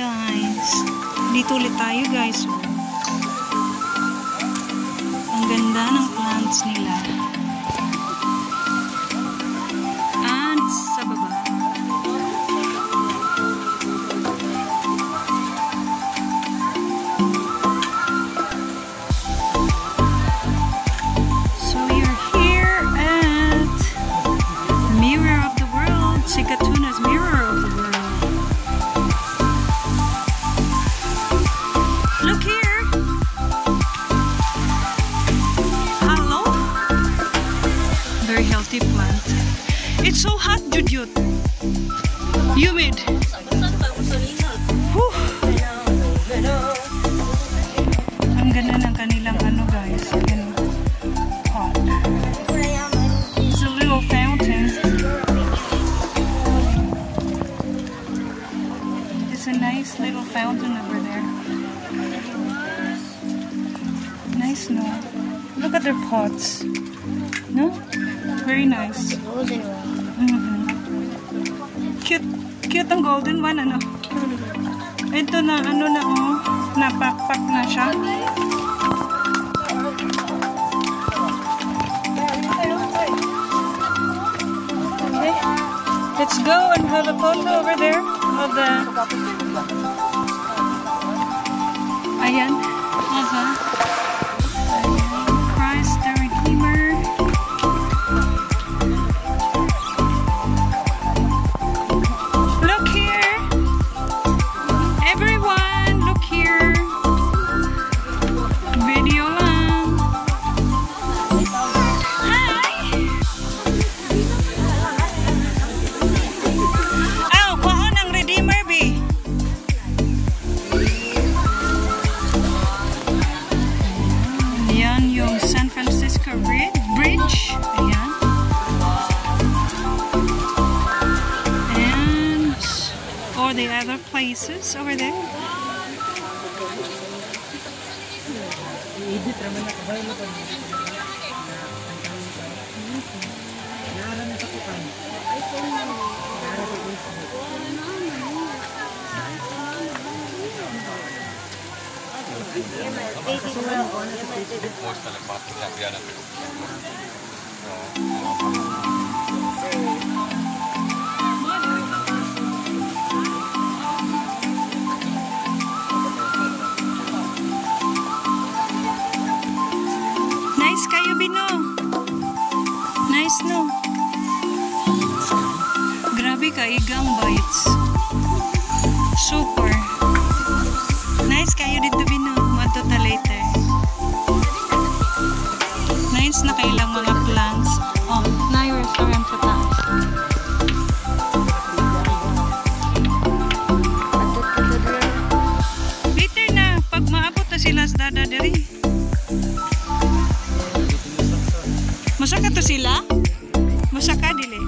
guys. Dito ulit tayo guys. Ang ganda ng plants nila. And sa baba. So we are here at Mirror of the World. Sikatuna's Mirror of the World. Look here. Hello. Very healthy plant. It's so hot, Judyut. Humid. Whew. Ang ganda ng kanilang ano guys. Hot. It's a little fountain. It's a nice little fountain over there. Nice, no? Look at their pots. No? Very nice. Cute. Cute ang golden one, ano? Ito na, ano na, oh. Napakpak na siya. Okay. Let's go and have a photo over there of the... Ayan. Christ the Redeemer. Look here. Everyone, look here. Video lang. Hi. Oh, kuha ng Redeemer, B. Ayan yung San Francisco Bridge. Ayan. And or the other places over there. Nice kayo, Bino. Nice, no? Grabe ka, igang bites. Super. Nice kayo dito, Bino. Mato ta later. Nice na kailang mga plants. Oh, now yung restaurant sa taas. Later na, pag maabot na sila sa dadadari. Masaka to sila? Masaka dili.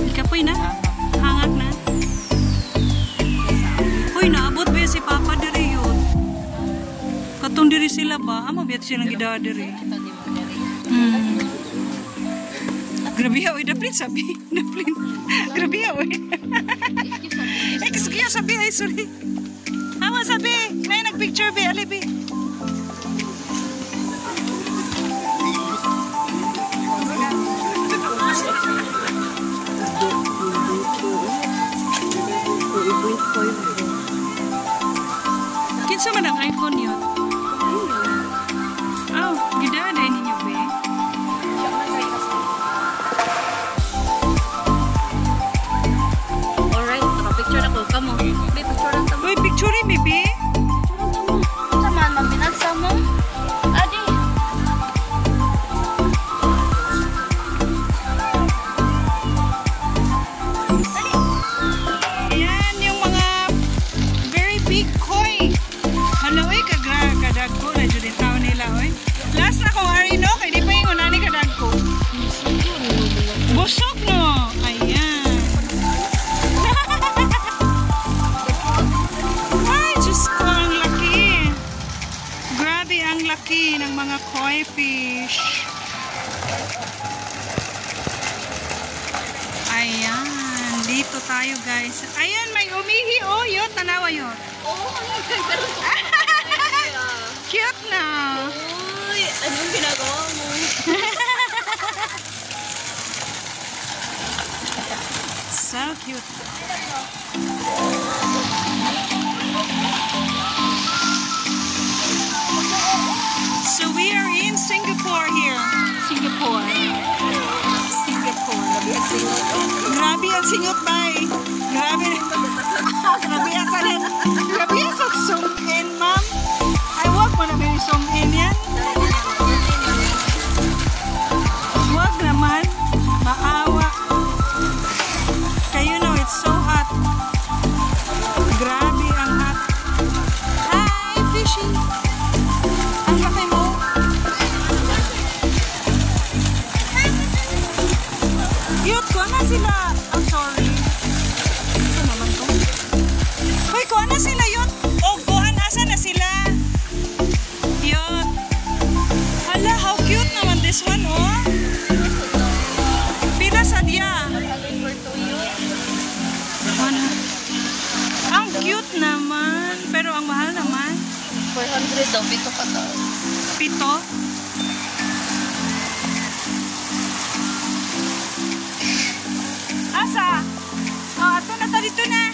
Ikapoy na. Hangak na. Uy, naabot ba si Papa diri yun? Katong diri sila ba? Amo biyat silang gidadiri. Grabe ya, uy. Daplin sabi. Daplin. Grabe ya, uy. Excuse sabi. Ay, sorry. Amo sabi. May nagpicture bi. Ali bi. Kinsa man ang iPhone yun? Oh, gidada ninyo be. Alright, naka-picture ako. Kamo. Be, picture lang tamo. Uy, picture mi be. Taman, maminagsa mo. Adi. Ayan yung mga very big koi. Hala, uy, kadagko na dyan yung tao nila, uy. Last na kong arino, kaya di pa yung unani kadagko. Busok, no? Ayan. Ay, Diyos ko, ang laki. Grabe ang laki ng mga koi fish. Ayan, Dito tayo guys. Ayun, may umihi. Oh, yun. Tanawa yun. Oo, pero Cute na. uy, anong ginagawa mo? So cute. So we are in Singapore here. Singapore. Grabe ang singot, bay. Grabe. Grabe ang salit. Grabe ang zoom in, ma'am. Ay, wag mo na may zoom in yan. Wag naman. Maawa. Kayo know, it's so hot. Grabe ang hot. Hi, fishy. Ang laki mo. Cute ko na sila. I'm sorry. Ito naman to. Hoy, ko na sila yun. Oh, kuhan, asa na sila? Yun. Hala, how cute naman this one, oh. Pila sa diya? Ang cute naman. Pero ang mahal naman. 400 daw, pito ka daw. Pito? Asa? Oh, ato na, dito na.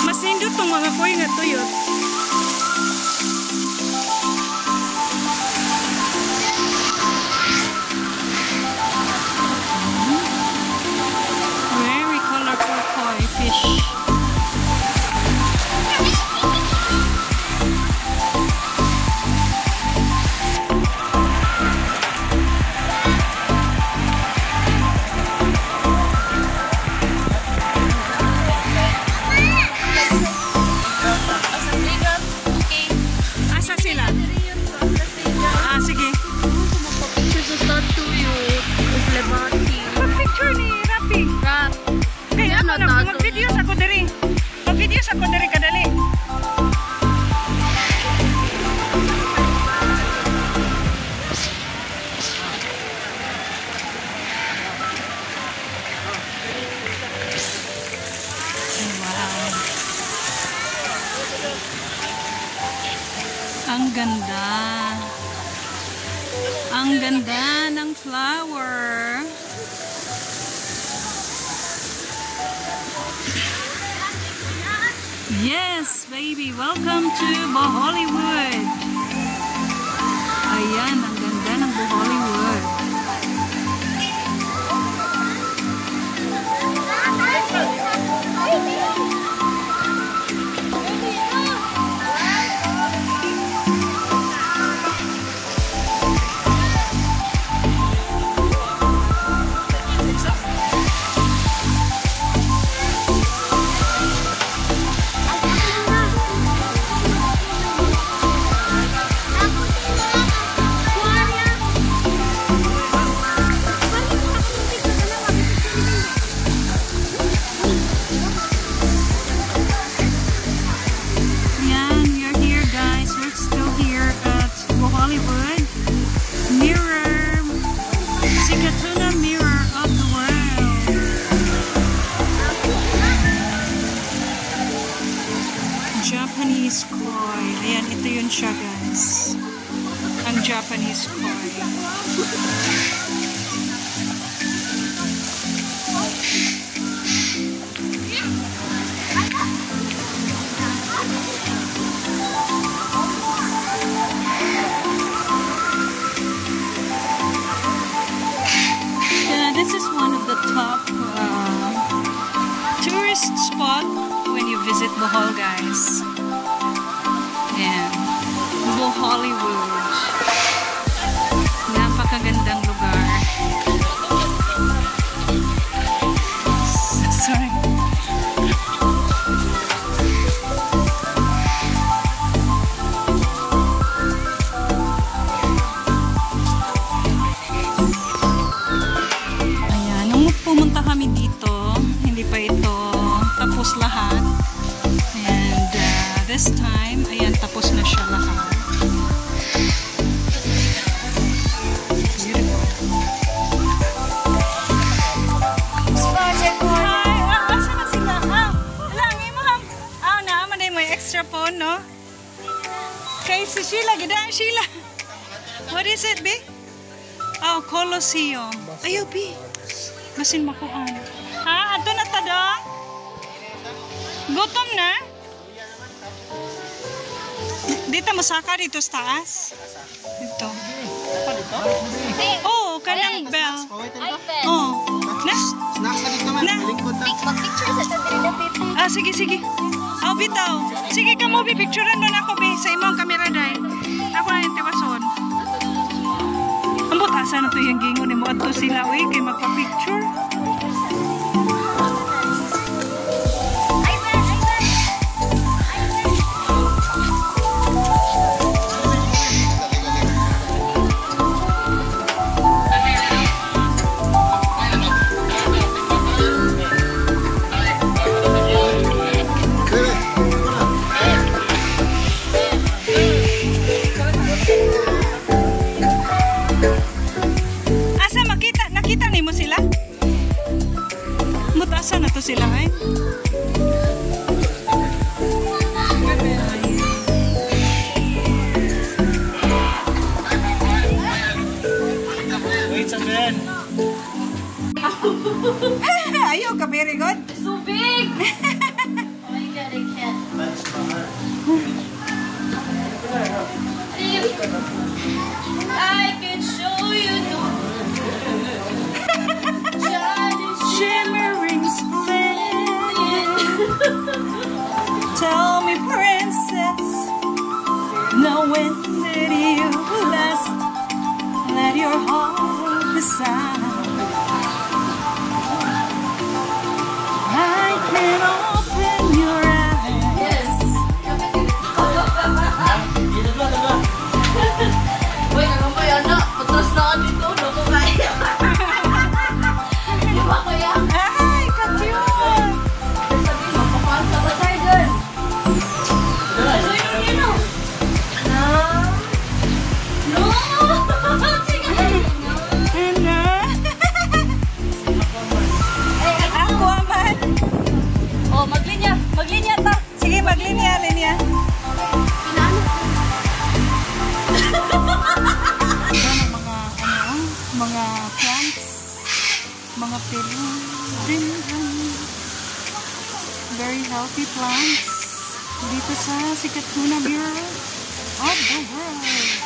Masindot tong mga koy nga tuyot. Very colorful koi fish. Asa sila? Ah, sige. Pag-picture ni Rapi. Kaya ako na, mag-videos ako diri. Mag-videos ako diri kadali. Wow. Ang ganda. Ang ganda ng flower. Yes, baby. Welcome to Bohollywood. Ayan, ang ganda ng Bohollywood. Japanese koi. Ayan, ito yun siya, guys. Ang Japanese koi. This is one of the top tourist spot when you visit Bohol, guys. And Bohollywood. Napakagandang lugar. Sorry. Ayan, nung pumunta kami dito, hindi pa ito tapos lahat. And this time, ayan, tapos na siya lahat. Beautiful. si Sheila. Ganda Sheila. What is it, B? Oh, Colosseum. Ayaw, B. Masin makuhan. Ha? Ato na tadong? Gutom na? Dito masaka dito sa taas. Dito. Oh, kanang bell. iPad. Oh. Na? Snacks na dito man. Na. Lingkod na. Mag-picture sa tatri na pito. Ah, sige, sige. Oh, bitaw. Sige ka mo, picturean doon ako, be. Sa imong kamera dahil. Ako na yung tiwason. Ang butasa na to yung gingon ni mo. Ato sila, uy, kay magpa-picture. Nakita ni mo sila? Mutasa na to sila eh. Wait a minute. Ayaw ka, very good. So big! Oh my god, I can't. I can show you Shimmering splendid. Tell me, princess, now when did you last let your heart decide? I can open your eyes. Yes. Uy, nagambay anak. Patras na ka dito. Loko kaya. Di ba kaya? Ay, ka-cute! Sabi mo, papahan sa basay dun. Basay dun yun o. No! Sige. Ano? Ako aman. Oh, maglinya. Maglinya ta. Sige, maglinya, linya. Pinano? Yan ang mga plants, mga philodendron. Very healthy plants. Dito sa Sikatuna Bureau of the World.